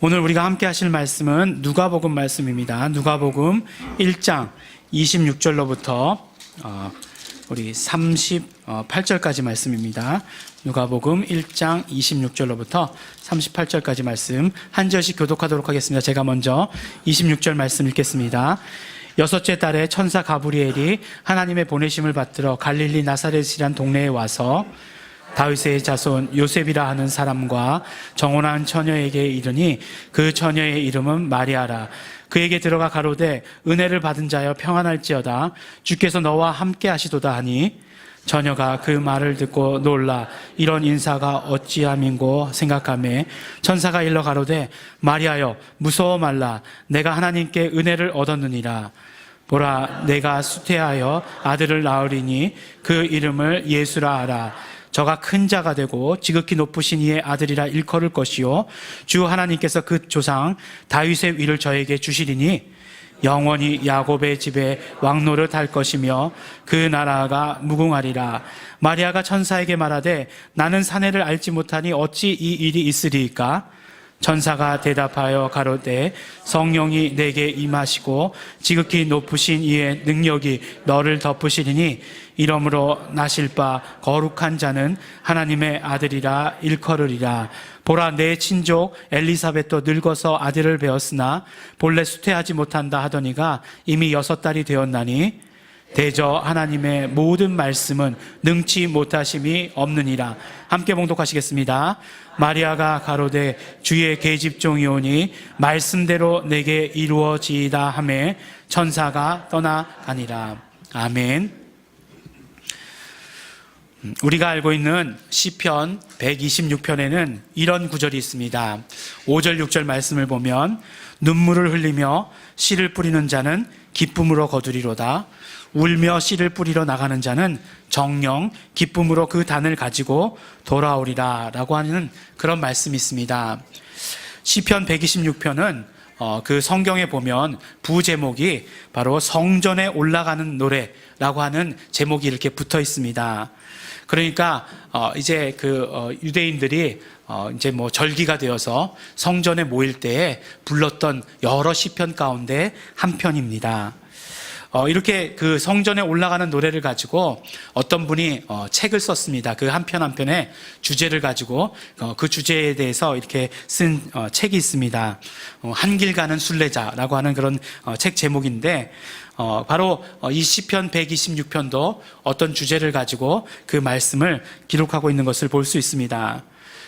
오늘 우리가 함께 하실 말씀은 누가복음 말씀입니다. 누가복음 1장 26절로부터 우리 38절까지 말씀입니다. 누가복음 1장 26절로부터 38절까지 말씀 한 절씩 교독하도록 하겠습니다. 제가 먼저 26절 말씀 읽겠습니다. 여섯째 달에 천사 가브리엘이 하나님의 보내심을 받들어 갈릴리 나사렛이란 동네에 와서 다윗의 자손 요셉이라 하는 사람과 정혼한 처녀에게 이르니 그 처녀의 이름은 마리아라. 그에게 들어가 가로되 은혜를 받은 자여 평안할지어다. 주께서 너와 함께 하시도다 하니 처녀가 그 말을 듣고 놀라 이런 인사가 어찌함인고 생각하매 천사가 일러 가로되 마리아여 무서워 말라. 내가 하나님께 은혜를 얻었느니라. 보라 내가 수태하여 아들을 낳으리니 그 이름을 예수라 하라. 저가 큰 자가 되고 지극히 높으신 이의 아들이라 일컬을 것이요 주 하나님께서 그 조상 다윗의 위를 저에게 주시리니 영원히 야곱의 집에 왕노릇 할 것이며 그 나라가 무궁하리라. 마리아가 천사에게 말하되 나는 사내를 알지 못하니 어찌 이 일이 있으리이까? 천사가 대답하여 가로되 성령이 내게 임하시고 지극히 높으신 이의 능력이 너를 덮으시리니 이러므로 나실 바 거룩한 자는 하나님의 아들이라 일컬으리라. 보라 내 친족 엘리사벳도 늙어서 아들을 배었으나 본래 수태하지 못한다 하더니가 이미 6달이 되었나니 대저 하나님의 모든 말씀은 능치 못하심이 없느니라. 함께 봉독하시겠습니다. 마리아가 가로되 주의 계집종이오니 말씀대로 내게 이루어지이다 하매 천사가 떠나가니라. 아멘. 우리가 알고 있는 시편 126편에는 이런 구절이 있습니다. 5절 6절 말씀을 보면 눈물을 흘리며 씨를 뿌리는 자는 기쁨으로 거두리로다. 울며 씨를 뿌리러 나가는 자는 정녕 기쁨으로 그 단을 가지고 돌아오리라 라고 하는 그런 말씀이 있습니다. 시편 126편은 그 성경에 보면 부제목이 바로 성전에 올라가는 노래라고 하는 제목이 이렇게 붙어 있습니다. 그러니까 이제 유대인들이 이제 뭐 절기가 되어서 성전에 모일 때에 불렀던 여러 시편 가운데 한 편입니다. 이렇게 그 성전에 올라가는 노래를 가지고 어떤 분이 책을 썼습니다. 그 한 편 한 편의 주제를 가지고 그 주제에 대해서 이렇게 쓴 책이 있습니다. 한길 가는 순례자라고 하는 그런 책 제목인데 바로 이 시편 126편도 어떤 주제를 가지고 그 말씀을 기록하고 있는 것을 볼 수 있습니다.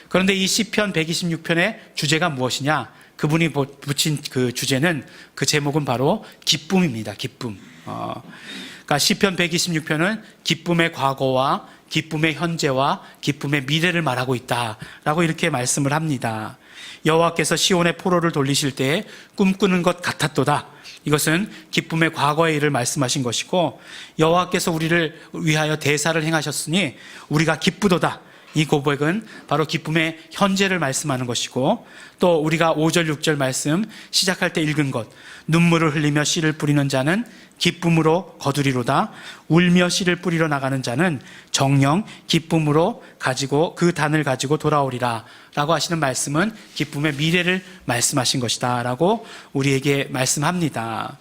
그런데 이 시편 126편의 주제가 무엇이냐? 그분이 붙인 그 주제는, 그 제목은 바로 기쁨입니다. 기쁨. 그러니까 시편 126편은 기쁨의 과거와 기쁨의 현재와 기쁨의 미래를 말하고 있다라고 이렇게 말씀을 합니다. 여호와께서 시온의 포로를 돌리실 때에 꿈꾸는 것 같았도다. 이것은 기쁨의 과거의 일을 말씀하신 것이고, 여호와께서 우리를 위하여 대사를 행하셨으니 우리가 기쁘도다. 이 고백은 바로 기쁨의 현재를 말씀하는 것이고, 또 우리가 5절 6절 말씀 시작할 때 읽은 것, 눈물을 흘리며 씨를 뿌리는 자는 기쁨으로 거두리로다. 울며 씨를 뿌리러 나가는 자는 정녕 기쁨으로 가지고 그 단을 가지고 돌아오리라 라고 하시는 말씀은 기쁨의 미래를 말씀하신 것이다 라고 우리에게 말씀합니다.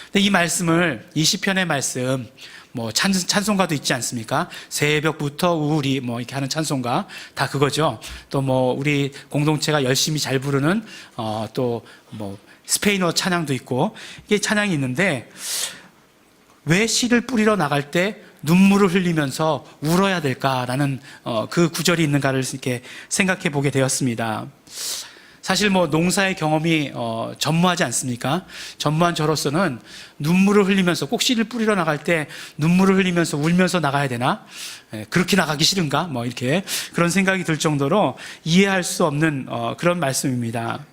근데 이 말씀을, 이 시편의 말씀, 뭐 찬송가도 있지 않습니까? 새벽부터 우리 뭐 이렇게 하는 찬송가 다 그거죠. 또 뭐 우리 공동체가 열심히 잘 부르는 또 뭐 스페인어 찬양도 있고, 이게 찬양이 있는데 왜 씨를 뿌리러 나갈 때 눈물을 흘리면서 울어야 될까라는 그 구절이 있는가를 이렇게 생각해 보게 되었습니다. 사실 뭐 농사의 경험이 전무하지 않습니까? 전무한 저로서는 눈물을 흘리면서, 꼭 씨를 뿌리러 나갈 때 눈물을 흘리면서 울면서 나가야 되나? 그렇게 나가기 싫은가? 뭐 이렇게 그런 생각이 들 정도로 이해할 수 없는 그런 말씀입니다.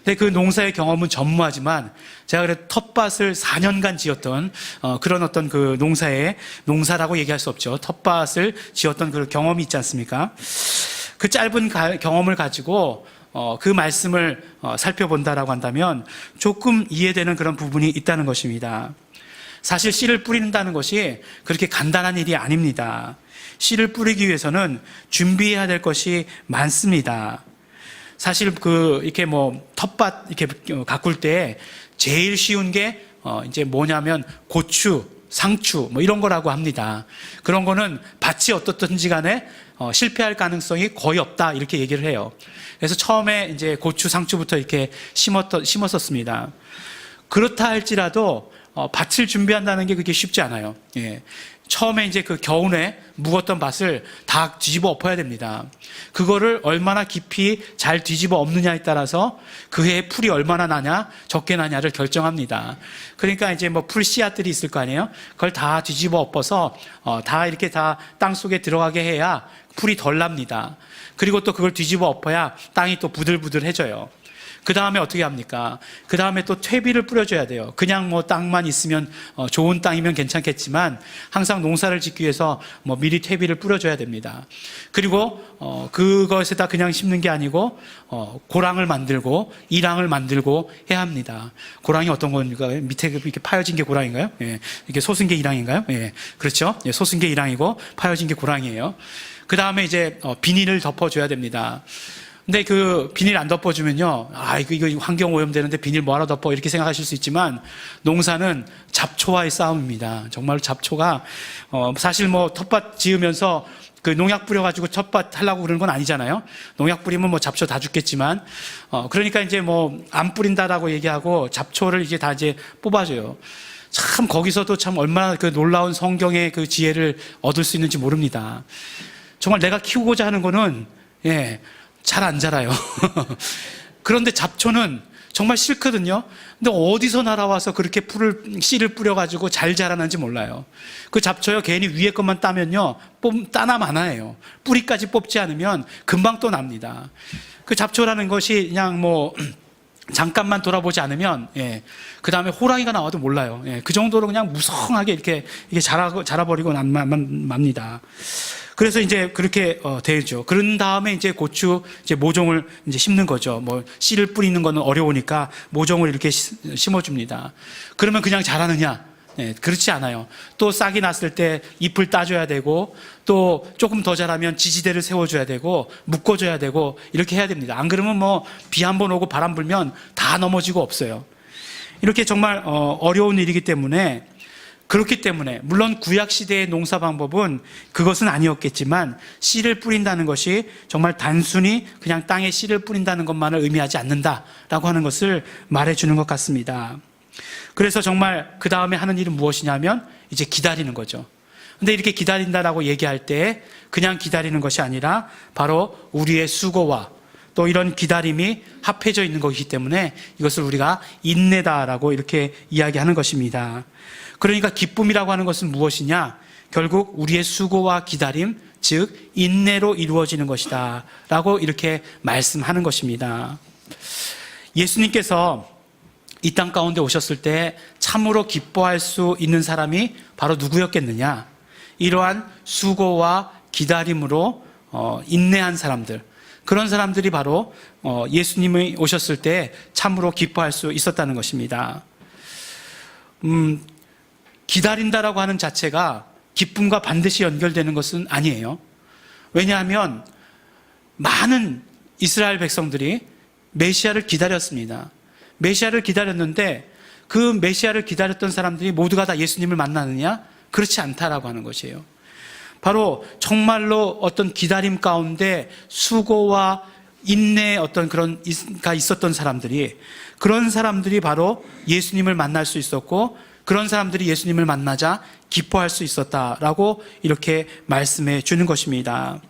근데 그 농사의 경험은 전무하지만 제가 그래 텃밭을 4년간 지었던 그런 어떤 그 농사라고 얘기할 수 없죠. 텃밭을 지었던 그 경험이 있지 않습니까? 그 짧은 경험을 가지고 그 말씀을 살펴본다라고 한다면 조금 이해되는 그런 부분이 있다는 것입니다. 사실 씨를 뿌린다는 것이 그렇게 간단한 일이 아닙니다. 씨를 뿌리기 위해서는 준비해야 될 것이 많습니다. 사실 이렇게 텃밭 이렇게 가꿀 때 제일 쉬운 게 이제 뭐냐면 고추, 상추 이런 거라고 합니다. 그런 거는 밭이 어떻든지 간에 실패할 가능성이 거의 없다 이렇게 얘기를 해요. 그래서 처음에 이제 고추, 상추부터 이렇게 심었었습니다. 그렇다 할지라도 밭을 준비한다는 게 그렇게 쉽지 않아요. 예. 처음에 이제 그 겨우내 묵었던 밭을 다 뒤집어 엎어야 됩니다. 그거를 얼마나 깊이 잘 뒤집어 엎느냐에 따라서 그 해에 풀이 얼마나 나냐, 적게 나냐를 결정합니다. 그러니까 이제 풀 씨앗들이 있을 거 아니에요? 그걸 다 뒤집어 엎어서 다 이렇게 다 땅 속에 들어가게 해야 풀이 덜 납니다. 그리고 또 그걸 뒤집어 엎어야 땅이 또 부들부들해져요. 그 다음에 어떻게 합니까? 그 다음에 또 퇴비를 뿌려줘야 돼요. 그냥 땅만 있으면 좋은 땅이면 괜찮겠지만 항상 농사를 짓기 위해서 미리 퇴비를 뿌려줘야 됩니다. 그리고 그것에다 그냥 심는 게 아니고 고랑을 만들고 이랑을 만들고 해야 합니다. 고랑이 어떤 건가요? 밑에 이렇게 파여진 게 고랑인가요? 예. 이게 솟은 게 이랑인가요? 예. 그렇죠? 예. 솟은 게 이랑이고 파여진 게 고랑이에요. 그 다음에 이제 비닐을 덮어줘야 됩니다. 근데 그 비닐 안 덮어주면요, 이거 환경 오염되는데 비닐 뭐하러 덮어 이렇게 생각하실 수 있지만 농사는 잡초와의 싸움입니다. 정말 잡초가 사실 텃밭 지으면서 그 농약 뿌려가지고 텃밭 하려고 그러는 건 아니잖아요. 농약 뿌리면 잡초 다 죽겠지만 그러니까 이제 안 뿌린다라고 얘기하고 잡초를 이제 다 이제 뽑아줘요. 참 거기서도 참 얼마나 그 놀라운 성경의 그 지혜를 얻을 수 있는지 모릅니다. 정말 내가 키우고자 하는 거는 잘 안 자라요. 그런데 잡초는 정말 싫거든요. 근데 어디서 날아와서 그렇게 씨를 뿌려가지고 잘 자라는지 몰라요. 그 잡초요, 괜히 위에 것만 따면요, 따나 마나예요. 뿌리까지 뽑지 않으면 금방 또 납니다. 그 잡초라는 것이 그냥 잠깐만 돌아보지 않으면, 그 다음에 호랑이가 나와도 몰라요. 그 정도로 그냥 무성하게 이렇게 자라버리고 맙니다. 그래서 이제 그렇게 되죠. 그런 다음에 이제 고추 이제 모종을 이제 심는 거죠. 씨를 뿌리는 거는 어려우니까 모종을 이렇게 심어줍니다. 그러면 그냥 자라느냐? 그렇지 않아요. 또 싹이 났을 때 잎을 따줘야 되고, 또 조금 더 자라면 지지대를 세워줘야 되고, 묶어줘야 되고, 이렇게 해야 됩니다. 안 그러면 비 한 번 오고 바람 불면 다 넘어지고 없어요. 이렇게 정말 어려운 일이기 때문에, 그렇기 때문에 물론 구약시대의 농사 방법은 그것은 아니었겠지만 씨를 뿌린다는 것이 정말 단순히 그냥 땅에 씨를 뿌린다는 것만을 의미하지 않는다라고 하는 것을 말해주는 것 같습니다. 그래서 정말 그 다음에 하는 일은 무엇이냐면 이제 기다리는 거죠. 근데 이렇게 기다린다라고 얘기할 때 그냥 기다리는 것이 아니라 바로 우리의 수고와 또 이런 기다림이 합해져 있는 것이기 때문에 이것을 우리가 인내다라고 이렇게 이야기하는 것입니다. 그러니까 기쁨이라고 하는 것은 무엇이냐? 결국 우리의 수고와 기다림, 즉 인내로 이루어지는 것이다 라고 이렇게 말씀하는 것입니다. 예수님께서 이 땅 가운데 오셨을 때 참으로 기뻐할 수 있는 사람이 바로 누구였겠느냐? 이러한 수고와 기다림으로 인내한 사람들, 그런 사람들이 바로 예수님이 오셨을 때 참으로 기뻐할 수 있었다는 것입니다. 기다린다라고 하는 자체가 기쁨과 반드시 연결되는 것은 아니에요. 왜냐하면 많은 이스라엘 백성들이 메시아를 기다렸습니다. 메시아를 기다렸는데 그 메시아를 기다렸던 사람들이 모두가 다 예수님을 만나느냐? 그렇지 않다라고 하는 것이에요. 바로 정말로 어떤 기다림 가운데 수고와 인내의 어떤 그런가 있었던 사람들이, 그런 사람들이 바로 예수님을 만날 수 있었고, 그런 사람들이 예수님을 만나자 기뻐할 수 있었다라고 이렇게 말씀해 주는 것입니다.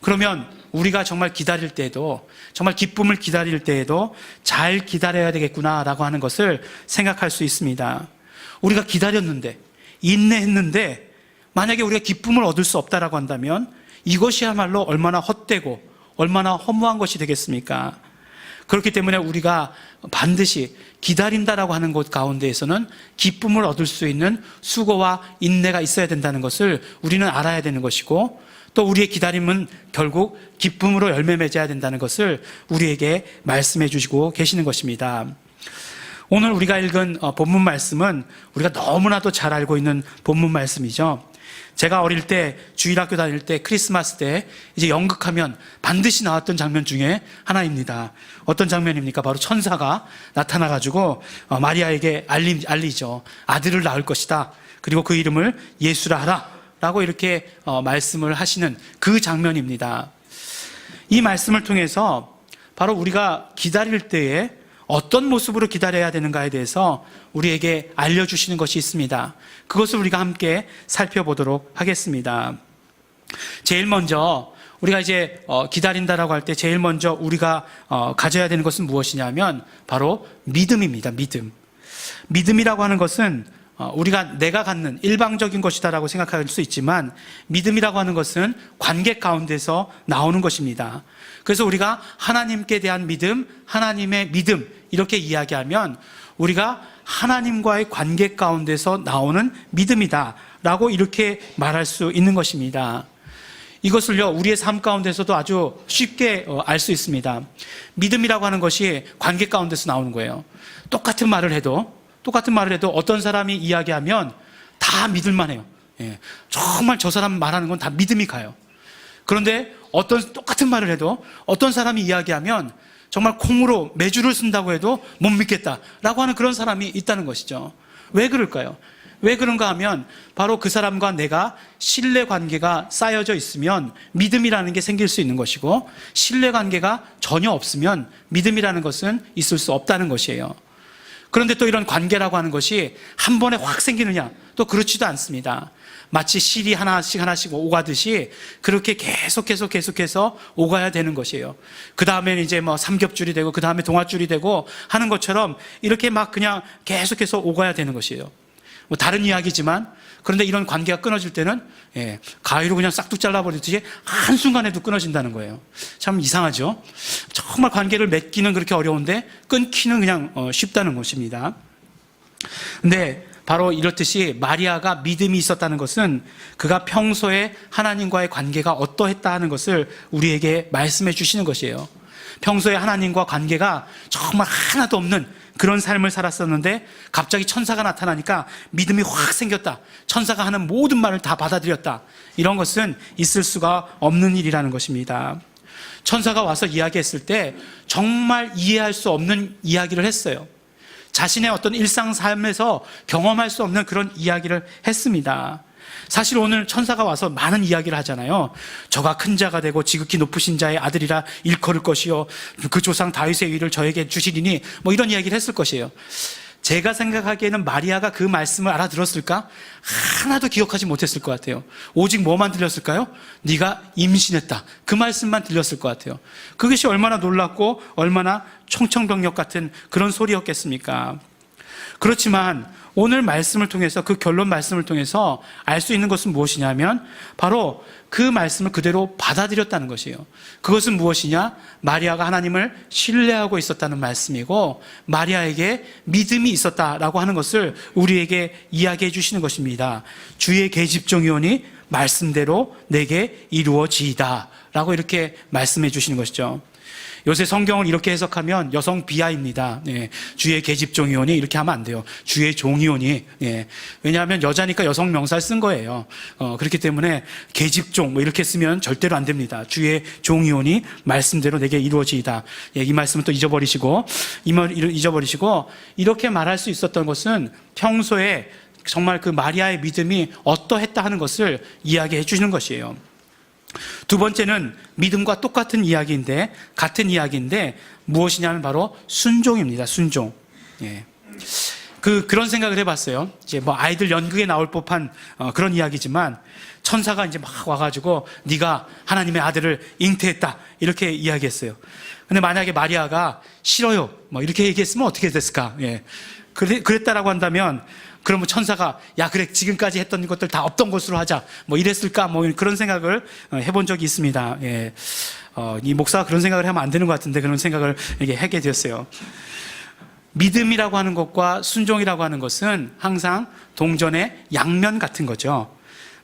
그러면 우리가 정말 기다릴 때에도, 정말 기쁨을 기다릴 때에도 잘 기다려야 되겠구나라고 하는 것을 생각할 수 있습니다. 우리가 기다렸는데, 인내했는데 만약에 우리가 기쁨을 얻을 수 없다라고 한다면 이것이야말로 얼마나 헛되고 얼마나 허무한 것이 되겠습니까? 그렇기 때문에 우리가 반드시 기다린다라고 하는 것 가운데에서는 기쁨을 얻을 수 있는 수고와 인내가 있어야 된다는 것을 우리는 알아야 되는 것이고, 또 우리의 기다림은 결국 기쁨으로 열매 맺어야 된다는 것을 우리에게 말씀해 주시고 계시는 것입니다. 오늘 우리가 읽은 본문 말씀은 우리가 너무나도 잘 알고 있는 본문 말씀이죠. 제가 어릴 때 주일학교 다닐 때 크리스마스 때 이제 연극하면 반드시 나왔던 장면 중에 하나입니다. 어떤 장면입니까? 바로 천사가 나타나가지고 마리아에게 알리죠. 아들을 낳을 것이다. 그리고 그 이름을 예수라 하라. 라고 이렇게 말씀을 하시는 그 장면입니다. 이 말씀을 통해서 바로 우리가 기다릴 때에 어떤 모습으로 기다려야 되는가에 대해서 우리에게 알려주시는 것이 있습니다. 그것을 우리가 함께 살펴보도록 하겠습니다. 제일 먼저 우리가 이제 기다린다라고 할 때 제일 먼저 우리가 가져야 되는 것은 무엇이냐면 바로 믿음입니다. 믿음이라고 하는 것은 내가 갖는 일방적인 것이다라고 생각할 수 있지만 믿음이라고 하는 것은 관계 가운데서 나오는 것입니다. 그래서 우리가 하나님께 대한 믿음, 하나님의 믿음 이렇게 이야기하면 우리가 하나님과의 관계 가운데서 나오는 믿음이다라고 이렇게 말할 수 있는 것입니다. 이것을요 우리의 삶 가운데서도 아주 쉽게 알 수 있습니다. 믿음이라고 하는 것이 관계 가운데서 나오는 거예요. 똑같은 말을 해도 어떤 사람이 이야기하면 다 믿을만 해요. 정말 저 사람 말하는 건 다 믿음이 가요. 그런데 똑같은 말을 해도 어떤 사람이 이야기하면 정말 콩으로 메주를 쓴다고 해도 못 믿겠다라고 하는 그런 사람이 있다는 것이죠. 왜 그럴까요? 왜 그런가 하면 바로 그 사람과 내가 신뢰관계가 쌓여져 있으면 믿음이라는 게 생길 수 있는 것이고, 신뢰관계가 전혀 없으면 믿음이라는 것은 있을 수 없다는 것이에요. 그런데 또 이런 관계라고 하는 것이 한 번에 확 생기느냐? 또 그렇지도 않습니다. 마치 실이 하나씩 오가듯이 그렇게 계속해서 오가야 되는 것이에요. 그 다음에는 이제 삼겹줄이 되고 그 다음에 동아줄이 되고 하는 것처럼 이렇게 막 그냥 계속해서 오가야 되는 것이에요. 다른 이야기지만 그런데 이런 관계가 끊어질 때는 가위로 그냥 싹둑 잘라버리듯이 한순간에도 끊어진다는 거예요. 참 이상하죠? 정말 관계를 맺기는 그렇게 어려운데 끊기는 그냥 쉽다는 것입니다. 근데 바로 이렇듯이 마리아가 믿음이 있었다는 것은 그가 평소에 하나님과의 관계가 어떠했다 하는 것을 우리에게 말씀해 주시는 것이에요. 평소에 하나님과 관계가 정말 하나도 없는 그런 삶을 살았었는데 갑자기 천사가 나타나니까 믿음이 확 생겼다. 천사가 하는 모든 말을 다 받아들였다. 이런 것은 있을 수가 없는 일이라는 것입니다. 천사가 와서 이야기했을 때 정말 이해할 수 없는 이야기를 했어요. 자신의 어떤 일상 삶에서 경험할 수 없는 그런 이야기를 했습니다. 사실 오늘 천사가 와서 많은 이야기를 하잖아요. 저가 큰 자가 되고 지극히 높으신 자의 아들이라 일컬을 것이요 그 조상 다윗의 위를 저에게 주시리니 이런 이야기를 했을 것이에요. 제가 생각하기에는 마리아가 그 말씀을 알아들었을까? 하나도 기억하지 못했을 것 같아요. 오직 뭐만 들렸을까요? 네가 임신했다. 그 말씀만 들렸을 것 같아요. 그것이 얼마나 놀랍고 얼마나 청천벽력 같은 그런 소리였겠습니까? 그렇지만 오늘 말씀을 통해서 그 결론 말씀을 통해서 알 수 있는 것은 무엇이냐면 바로 그 말씀을 그대로 받아들였다는 것이에요. 그것은 무엇이냐? 마리아가 하나님을 신뢰하고 있었다는 말씀이고 마리아에게 믿음이 있었다라고 하는 것을 우리에게 이야기해 주시는 것입니다. 주의 계집종이오니 말씀대로 내게 이루어지이다 라고 이렇게 말씀해 주시는 것이죠. 요새 성경을 이렇게 해석하면 여성 비하입니다. 주의 계집종이오니 이렇게 하면 안 돼요. 주의 종이오니. 왜냐하면 여자니까 여성 명사를 쓴 거예요. 그렇기 때문에 계집종 이렇게 쓰면 절대로 안 됩니다. 주의 종이오니 말씀대로 내게 이루어지이다. 이 말씀은 또 잊어버리시고 이렇게 말할 수 있었던 것은 평소에 정말 그 마리아의 믿음이 어떠했다 하는 것을 이야기해 주시는 것이에요. 두 번째는 믿음과 똑같은 이야기인데 같은 이야기인데 무엇이냐면 바로 순종입니다. 순종. 그런 생각을 해봤어요. 이제 아이들 연극에 나올 법한 그런 이야기지만 천사가 이제 막 와가지고 네가 하나님의 아들을 잉태했다 이렇게 이야기했어요. 근데 만약에 마리아가 싫어요 이렇게 얘기했으면 어떻게 됐을까? 그랬다라고 한다면 그러면 천사가 그래 지금까지 했던 것들 다 없던 것으로 하자 이랬을까 그런 생각을 해본 적이 있습니다. 이 목사가 그런 생각을 하면 안 되는 것 같은데 그런 생각을 이렇게 하게 되었어요. 믿음이라고 하는 것과 순종이라고 하는 것은 항상 동전의 양면 같은 거죠.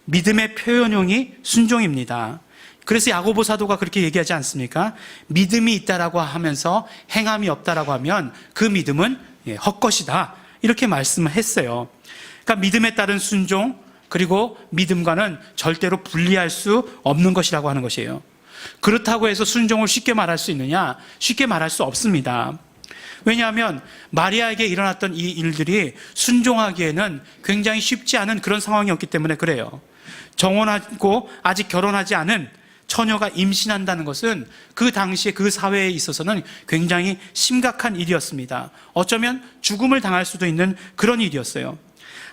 믿음의 표현용이 순종입니다. 그래서 야고보 사도가 그렇게 얘기하지 않습니까? 믿음이 있다라고 하면서 행함이 없다라고 하면 그 믿음은 헛것이다 이렇게 말씀을 했어요. 그러니까 믿음에 따른 순종, 그리고 믿음과는 절대로 분리할 수 없는 것이라고 하는 것이에요. 그렇다고 해서 순종을 쉽게 말할 수 있느냐? 쉽게 말할 수 없습니다. 왜냐하면 마리아에게 일어났던 이 일들이 순종하기에는 굉장히 쉽지 않은 그런 상황이었기 때문에 그래요. 정혼하고 아직 결혼하지 않은 처녀가 임신한다는 것은 그 당시에 그 사회에 있어서는 굉장히 심각한 일이었습니다. 어쩌면 죽음을 당할 수도 있는 그런 일이었어요.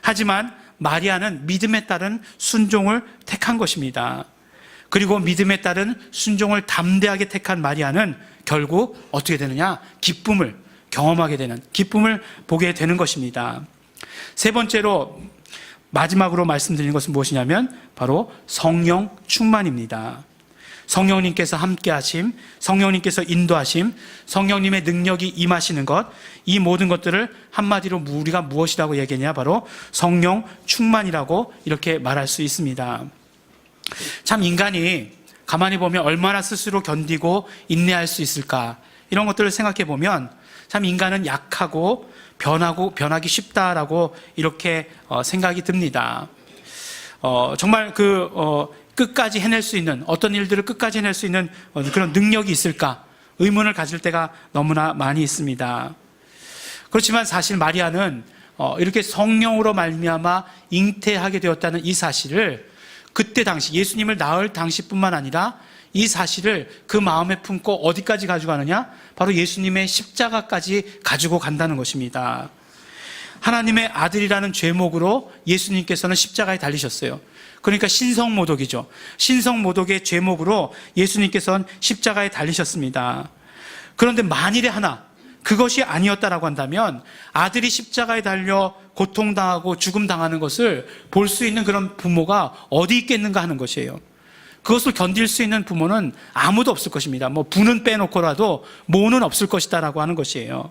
하지만 마리아는 믿음에 따른 순종을 택한 것입니다. 그리고 믿음에 따른 순종을 담대하게 택한 마리아는 결국 어떻게 되느냐? 기쁨을 경험하게 되는, 기쁨을 보게 되는 것입니다. 세 번째로 마지막으로 말씀드리는 것은 무엇이냐면 바로 성령 충만입니다. 성령님께서 함께하심, 성령님께서 인도하심, 성령님의 능력이 임하시는 것, 이 모든 것들을 한마디로 우리가 무엇이라고 얘기하냐? 바로 성령 충만이라고 이렇게 말할 수 있습니다. 참 인간이 가만히 보면 얼마나 스스로 견디고 인내할 수 있을까? 이런 것들을 생각해 보면 참 인간은 약하고 변하기 쉽다라고 이렇게 생각이 듭니다. 정말 끝까지 해낼 수 있는, 어떤 일들을 끝까지 해낼 수 있는 그런 능력이 있을까? 의문을 가질 때가 너무나 많이 있습니다. 그렇지만 사실 마리아는 이렇게 성령으로 말미암아 잉태하게 되었다는 이 사실을 그때 당시 예수님을 낳을 당시뿐만 아니라 이 사실을 그 마음에 품고 어디까지 가져가느냐? 바로 예수님의 십자가까지 가지고 간다는 것입니다. 하나님의 아들이라는 죄목으로 예수님께서는 십자가에 달리셨어요. 그러니까 신성모독이죠. 신성모독의 죄목으로 예수님께서는 십자가에 달리셨습니다. 그런데 만일에 하나 그것이 아니었다라고 한다면 아들이 십자가에 달려 고통당하고 죽음당하는 것을 볼 수 있는 그런 부모가 어디 있겠는가 하는 것이에요. 그것을 견딜 수 있는 부모는 아무도 없을 것입니다. 부는 빼놓고라도 모는 없을 것이다라고 하는 것이에요.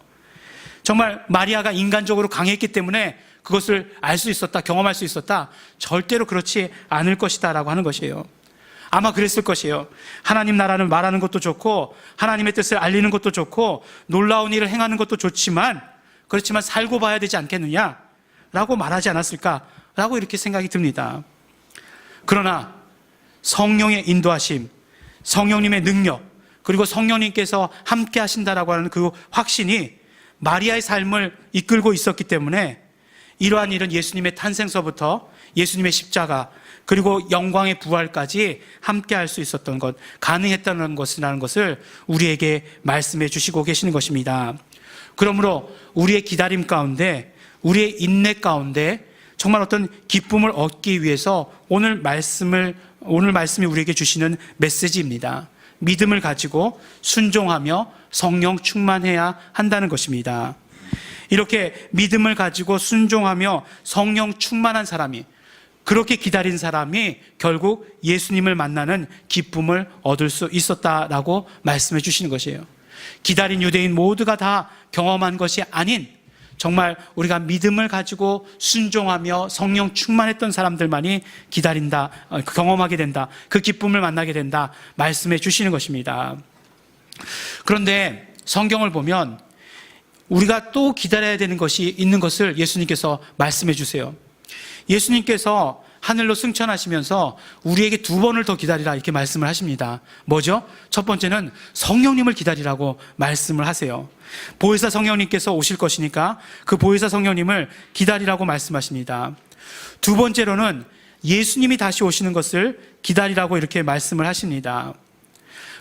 정말 마리아가 인간적으로 강했기 때문에 그것을 알 수 있었다, 경험할 수 있었다? 절대로 그렇지 않을 것이다라고 하는 것이에요. 아마 그랬을 것이에요. 하나님 나라를 말하는 것도 좋고 하나님의 뜻을 알리는 것도 좋고 놀라운 일을 행하는 것도 좋지만 그렇지만 살고 봐야 되지 않겠느냐라고 말하지 않았을까라고 이렇게 생각이 듭니다. 그러나 성령의 인도하심, 성령님의 능력, 그리고 성령님께서 함께 하신다라고 하는 그 확신이 마리아의 삶을 이끌고 있었기 때문에 이러한 일은 예수님의 탄생서부터 예수님의 십자가 그리고 영광의 부활까지 함께 할 수 있었던 것, 가능했다는 것이라는 것을 우리에게 말씀해 주시고 계시는 것입니다. 그러므로 우리의 기다림 가운데, 우리의 인내 가운데 정말 어떤 기쁨을 얻기 위해서 오늘 말씀이 우리에게 주시는 메시지입니다. 믿음을 가지고 순종하며 성령 충만해야 한다는 것입니다. 이렇게 믿음을 가지고 순종하며 성령 충만한 사람이, 그렇게 기다린 사람이 결국 예수님을 만나는 기쁨을 얻을 수 있었다라고 말씀해 주시는 것이에요. 기다린 유대인 모두가 다 경험한 것이 아닌 정말 우리가 믿음을 가지고 순종하며 성령 충만했던 사람들만이 기다린다, 경험하게 된다, 그 기쁨을 만나게 된다 말씀해 주시는 것입니다. 그런데 성경을 보면 우리가 또 기다려야 되는 것이 있는 것을 예수님께서 말씀해 주세요. 예수님께서 하늘로 승천하시면서 우리에게 2번을 더 기다리라 이렇게 말씀을 하십니다. 뭐죠? 첫 번째는 성령님을 기다리라고 말씀을 하세요. 보혜사 성령님께서 오실 것이니까 그 보혜사 성령님을 기다리라고 말씀하십니다. 두 번째로는 예수님이 다시 오시는 것을 기다리라고 이렇게 말씀을 하십니다.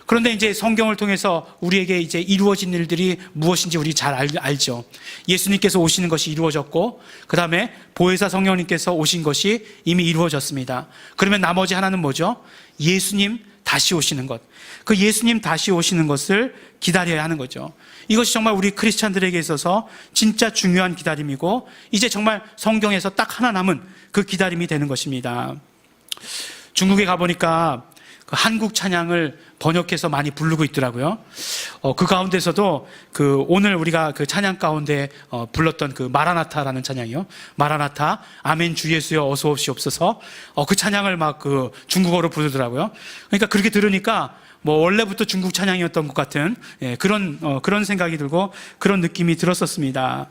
그런데 이제 성경을 통해서 우리에게 이제 이루어진 일들이 무엇인지 우리 잘 알죠. 예수님께서 오시는 것이 이루어졌고, 그 다음에 보혜사 성령님께서 오신 것이 이미 이루어졌습니다. 그러면 나머지 하나는 뭐죠? 예수님 다시 오시는 것. 그 예수님 다시 오시는 것을 기다려야 하는 거죠. 이것이 정말 우리 크리스찬들에게 있어서 진짜 중요한 기다림이고, 이제 정말 성경에서 딱 하나 남은 그 기다림이 되는 것입니다. 중국에 가보니까 그 한국 찬양을 번역해서 많이 부르고 있더라고요. 그 가운데서도 오늘 우리가 그 찬양 가운데 불렀던 그 마라나타라는 찬양이요. 마라나타, 아멘 주 예수여 어서 오시옵소서. 그 찬양을 막 중국어로 부르더라고요. 그러니까 그렇게 들으니까 원래부터 중국 찬양이었던 것 같은 그런 생각이 들고 그런 느낌이 들었었습니다.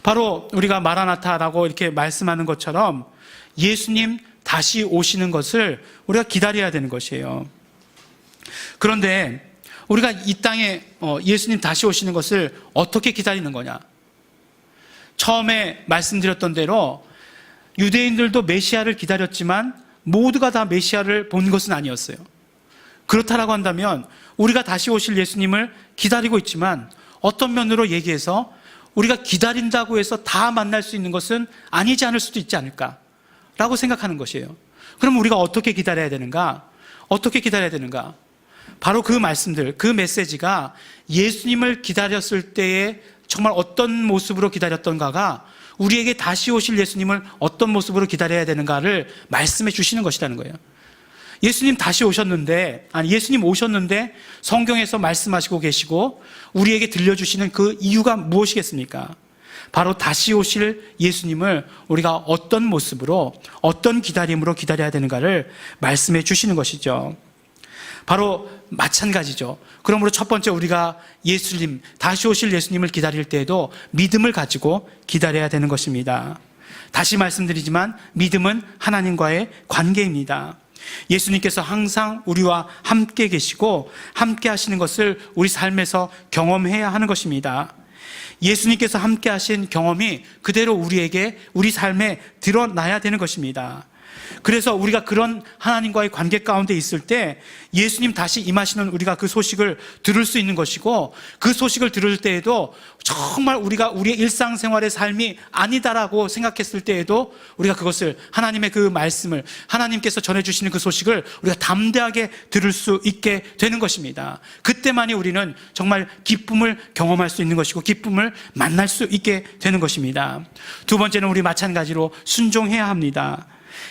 바로 우리가 마라나타라고 이렇게 말씀하는 것처럼 예수님 다시 오시는 것을 우리가 기다려야 되는 것이에요. 그런데 우리가 이 땅에 예수님 다시 오시는 것을 어떻게 기다리는 거냐? 처음에 말씀드렸던 대로 유대인들도 메시아를 기다렸지만 모두가 다 메시아를 본 것은 아니었어요. 그렇다라고 한다면 우리가 다시 오실 예수님을 기다리고 있지만 어떤 면으로 얘기해서 우리가 기다린다고 해서 다 만날 수 있는 것은 아니지 않을 수도 있지 않을까라고 생각하는 것이에요. 그럼 우리가 어떻게 기다려야 되는가? 어떻게 기다려야 되는가? 바로 그 말씀들, 그 메시지가 예수님을 기다렸을 때에 정말 어떤 모습으로 기다렸던가가 우리에게 다시 오실 예수님을 어떤 모습으로 기다려야 되는가를 말씀해 주시는 것이라는 거예요. 예수님 다시 오셨는데, 예수님 오셨는데 성경에서 말씀하시고 계시고 우리에게 들려주시는 그 이유가 무엇이겠습니까? 바로 다시 오실 예수님을 우리가 어떤 모습으로, 어떤 기다림으로 기다려야 되는가를 말씀해 주시는 것이죠. 바로 마찬가지죠. 그러므로 첫 번째 우리가 예수님, 다시 오실 예수님을 기다릴 때에도 믿음을 가지고 기다려야 되는 것입니다. 다시 말씀드리지만 믿음은 하나님과의 관계입니다. 예수님께서 항상 우리와 함께 계시고 함께 하시는 것을 우리 삶에서 경험해야 하는 것입니다. 예수님께서 함께 하신 경험이 그대로 우리에게, 우리 삶에 드러나야 되는 것입니다. 그래서 우리가 그런 하나님과의 관계 가운데 있을 때 예수님 다시 임하시는 우리가 그 소식을 들을 수 있는 것이고, 그 소식을 들을 때에도 정말 우리가 우리의 일상생활의 삶이 아니다라고 생각했을 때에도 우리가 그것을, 하나님의 그 말씀을, 하나님께서 전해주시는 그 소식을 우리가 담대하게 들을 수 있게 되는 것입니다. 그때만이 우리는 정말 기쁨을 경험할 수 있는 것이고 기쁨을 만날 수 있게 되는 것입니다. 두 번째는 우리 마찬가지로 순종해야 합니다.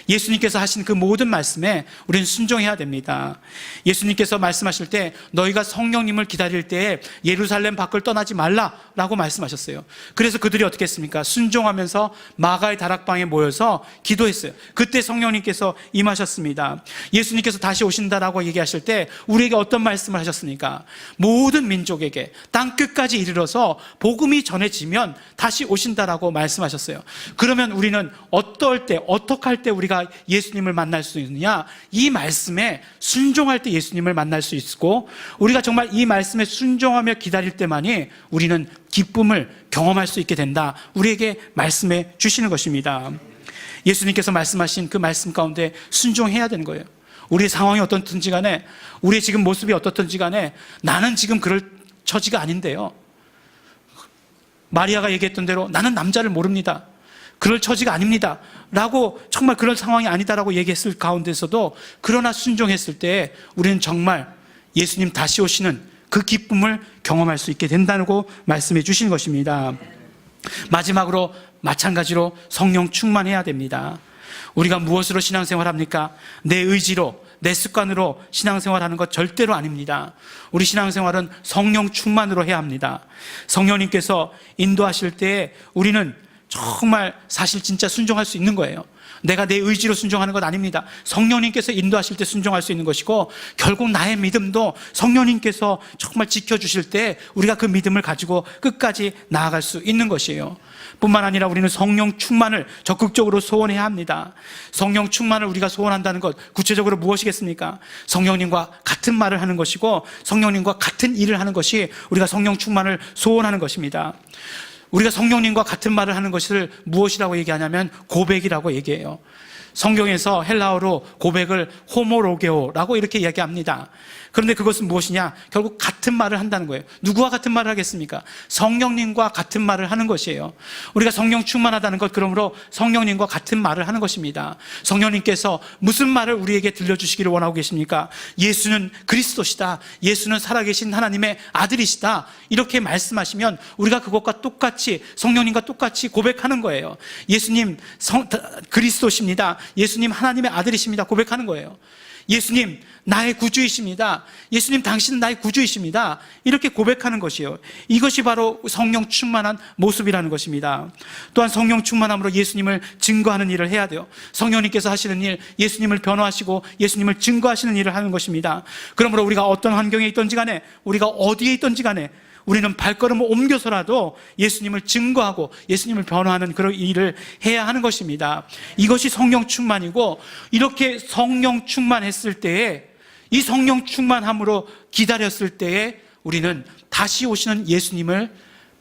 예수님께서 하신 그 모든 말씀에 우리는 순종해야 됩니다. 예수님께서 말씀하실 때 너희가 성령님을 기다릴 때에 예루살렘 밖을 떠나지 말라라고 말씀하셨어요. 그래서 그들이 어떻게 했습니까? 순종하면서 마가의 다락방에 모여서 기도했어요. 그때 성령님께서 임하셨습니다. 예수님께서 다시 오신다라고 얘기하실 때 우리에게 어떤 말씀을 하셨습니까? 모든 민족에게 땅 끝까지 이르러서 복음이 전해지면 다시 오신다라고 말씀하셨어요. 그러면 우리는 어떨 때, 어떻게 할 때 우리가 예수님을 만날 수 있느냐? 이 말씀에 순종할 때 예수님을 만날 수 있고, 우리가 정말 이 말씀에 순종하며 기다릴 때만이 우리는 기쁨을 경험할 수 있게 된다, 우리에게 말씀해 주시는 것입니다. 예수님께서 말씀하신 그 말씀 가운데 순종해야 되는 거예요. 우리의 상황이 어떻든지 간에, 우리의 지금 모습이 어떻든지 간에 나는 지금 그럴 처지가 아닌데요, 마리아가 얘기했던 대로 나는 남자를 모릅니다, 그럴 처지가 아닙니다 라고, 정말 그런 상황이 아니다라고 얘기했을 가운데서도 그러나 순종했을 때 우리는 정말 예수님 다시 오시는 그 기쁨을 경험할 수 있게 된다고 말씀해 주신 것입니다. 마지막으로 마찬가지로 성령 충만해야 됩니다. 우리가 무엇으로 신앙생활합니까? 내 의지로, 내 습관으로 신앙생활하는 것 절대로 아닙니다. 우리 신앙생활은 성령 충만으로 해야 합니다. 성령님께서 인도하실 때 우리는 정말 사실 진짜 순종할 수 있는 거예요. 내가 내 의지로 순종하는 것 아닙니다. 성령님께서 인도하실 때 순종할 수 있는 것이고, 결국 나의 믿음도 성령님께서 정말 지켜주실 때 우리가 그 믿음을 가지고 끝까지 나아갈 수 있는 것이에요. 뿐만 아니라 우리는 성령 충만을 적극적으로 소원해야 합니다. 성령 충만을 우리가 소원한다는 것, 구체적으로 무엇이겠습니까? 성령님과 같은 말을 하는 것이고 성령님과 같은 일을 하는 것이 우리가 성령 충만을 소원하는 것입니다. 우리가 성령님과 같은 말을 하는 것을 무엇이라고 얘기하냐면 고백이라고 얘기해요. 성경에서 헬라어로 고백을 호모로게오라고 이렇게 이야기합니다. 그런데 그것은 무엇이냐? 결국 같은 말을 한다는 거예요. 누구와 같은 말을 하겠습니까? 성령님과 같은 말을 하는 것이에요. 우리가 성령 충만하다는 것, 그러므로 성령님과 같은 말을 하는 것입니다. 성령님께서 무슨 말을 우리에게 들려주시기를 원하고 계십니까? 예수는 그리스도시다, 예수는 살아계신 하나님의 아들이시다, 이렇게 말씀하시면 우리가 그것과 똑같이, 성령님과 똑같이 고백하는 거예요. 예수님 그리스도십니다, 예수님 하나님의 아들이십니다 고백하는 거예요. 예수님 나의 구주이십니다, 예수님 당신은 나의 구주이십니다, 이렇게 고백하는 것이에요. 이것이 바로 성령 충만한 모습이라는 것입니다. 또한 성령 충만함으로 예수님을 증거하는 일을 해야 돼요. 성령님께서 하시는 일, 예수님을 변호하시고 예수님을 증거하시는 일을 하는 것입니다. 그러므로 우리가 어떤 환경에 있든지 간에, 우리가 어디에 있든지 간에 우리는 발걸음을 옮겨서라도 예수님을 증거하고 예수님을 변화하는 그런 일을 해야 하는 것입니다. 이것이 성령 충만이고, 이렇게 성령 충만했을 때에, 이 성령 충만함으로 기다렸을 때에 우리는 다시 오시는 예수님을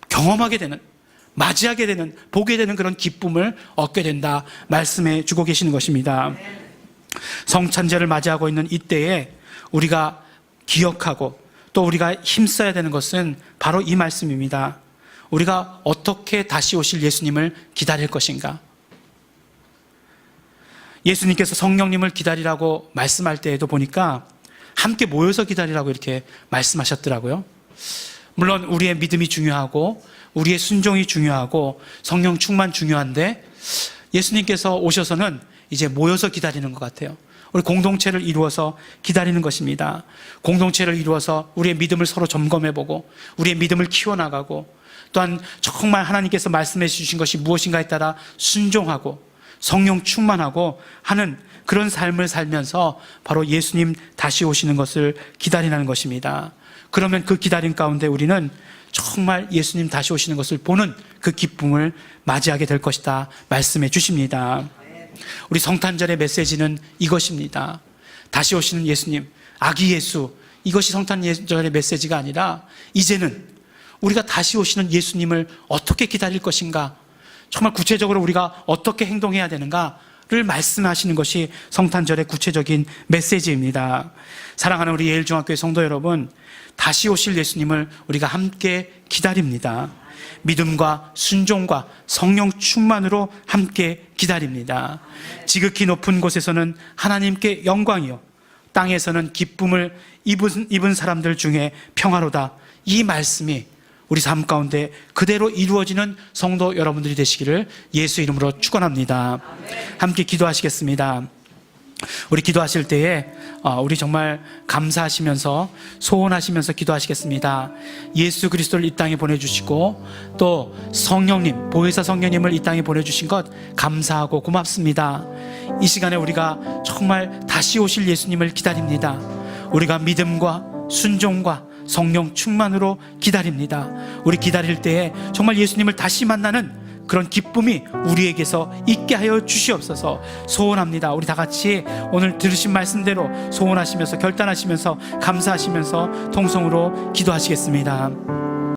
경험하게 되는, 맞이하게 되는, 보게 되는 그런 기쁨을 얻게 된다 말씀해 주고 계시는 것입니다. 성찬제를 맞이하고 있는 이때에 우리가 기억하고 또 우리가 힘써야 되는 것은 바로 이 말씀입니다. 우리가 어떻게 다시 오실 예수님을 기다릴 것인가? 예수님께서 성령님을 기다리라고 말씀할 때에도 보니까 함께 모여서 기다리라고 이렇게 말씀하셨더라고요. 물론 우리의 믿음이 중요하고 우리의 순종이 중요하고 성령 충만 중요한데, 예수님께서 오셔서는 이제 모여서 기다리는 것 같아요. 우리 공동체를 이루어서 기다리는 것입니다. 공동체를 이루어서 우리의 믿음을 서로 점검해보고 우리의 믿음을 키워나가고, 또한 정말 하나님께서 말씀해 주신 것이 무엇인가에 따라 순종하고 성령 충만하고 하는 그런 삶을 살면서 바로 예수님 다시 오시는 것을 기다리는 것입니다. 그러면 그 기다림 가운데 우리는 정말 예수님 다시 오시는 것을 보는 그 기쁨을 맞이하게 될 것이다 말씀해 주십니다. 우리 성탄절의 메시지는 이것입니다. 다시 오시는 예수님, 아기 예수, 이것이 성탄절의 메시지가 아니라 이제는 우리가 다시 오시는 예수님을 어떻게 기다릴 것인가, 정말 구체적으로 우리가 어떻게 행동해야 되는가를 말씀하시는 것이 성탄절의 구체적인 메시지입니다. 사랑하는 우리 예일중학교의 성도 여러분, 다시 오실 예수님을 우리가 함께 기다립니다. 믿음과 순종과 성령 충만으로 함께 기다립니다. 지극히 높은 곳에서는 하나님께 영광이요, 땅에서는 기쁨을 입은 사람들 중에 평화로다. 이 말씀이 우리 삶 가운데 그대로 이루어지는 성도 여러분들이 되시기를 예수 이름으로 축원합니다. 함께 기도하시겠습니다. 우리 기도하실 때에 우리 정말 감사하시면서 소원하시면서 기도하시겠습니다. 예수 그리스도를 이 땅에 보내주시고 또 성령님, 보혜사 성령님을 이 땅에 보내주신 것 감사하고 고맙습니다. 이 시간에 우리가 정말 다시 오실 예수님을 기다립니다. 우리가 믿음과 순종과 성령 충만으로 기다립니다. 우리 기다릴 때에 정말 예수님을 다시 만나는 그런 기쁨이 우리에게서 있게 하여 주시옵소서 소원합니다. 우리 다 같이 오늘 들으신 말씀대로 소원하시면서 결단하시면서 감사하시면서 통성으로 기도하시겠습니다.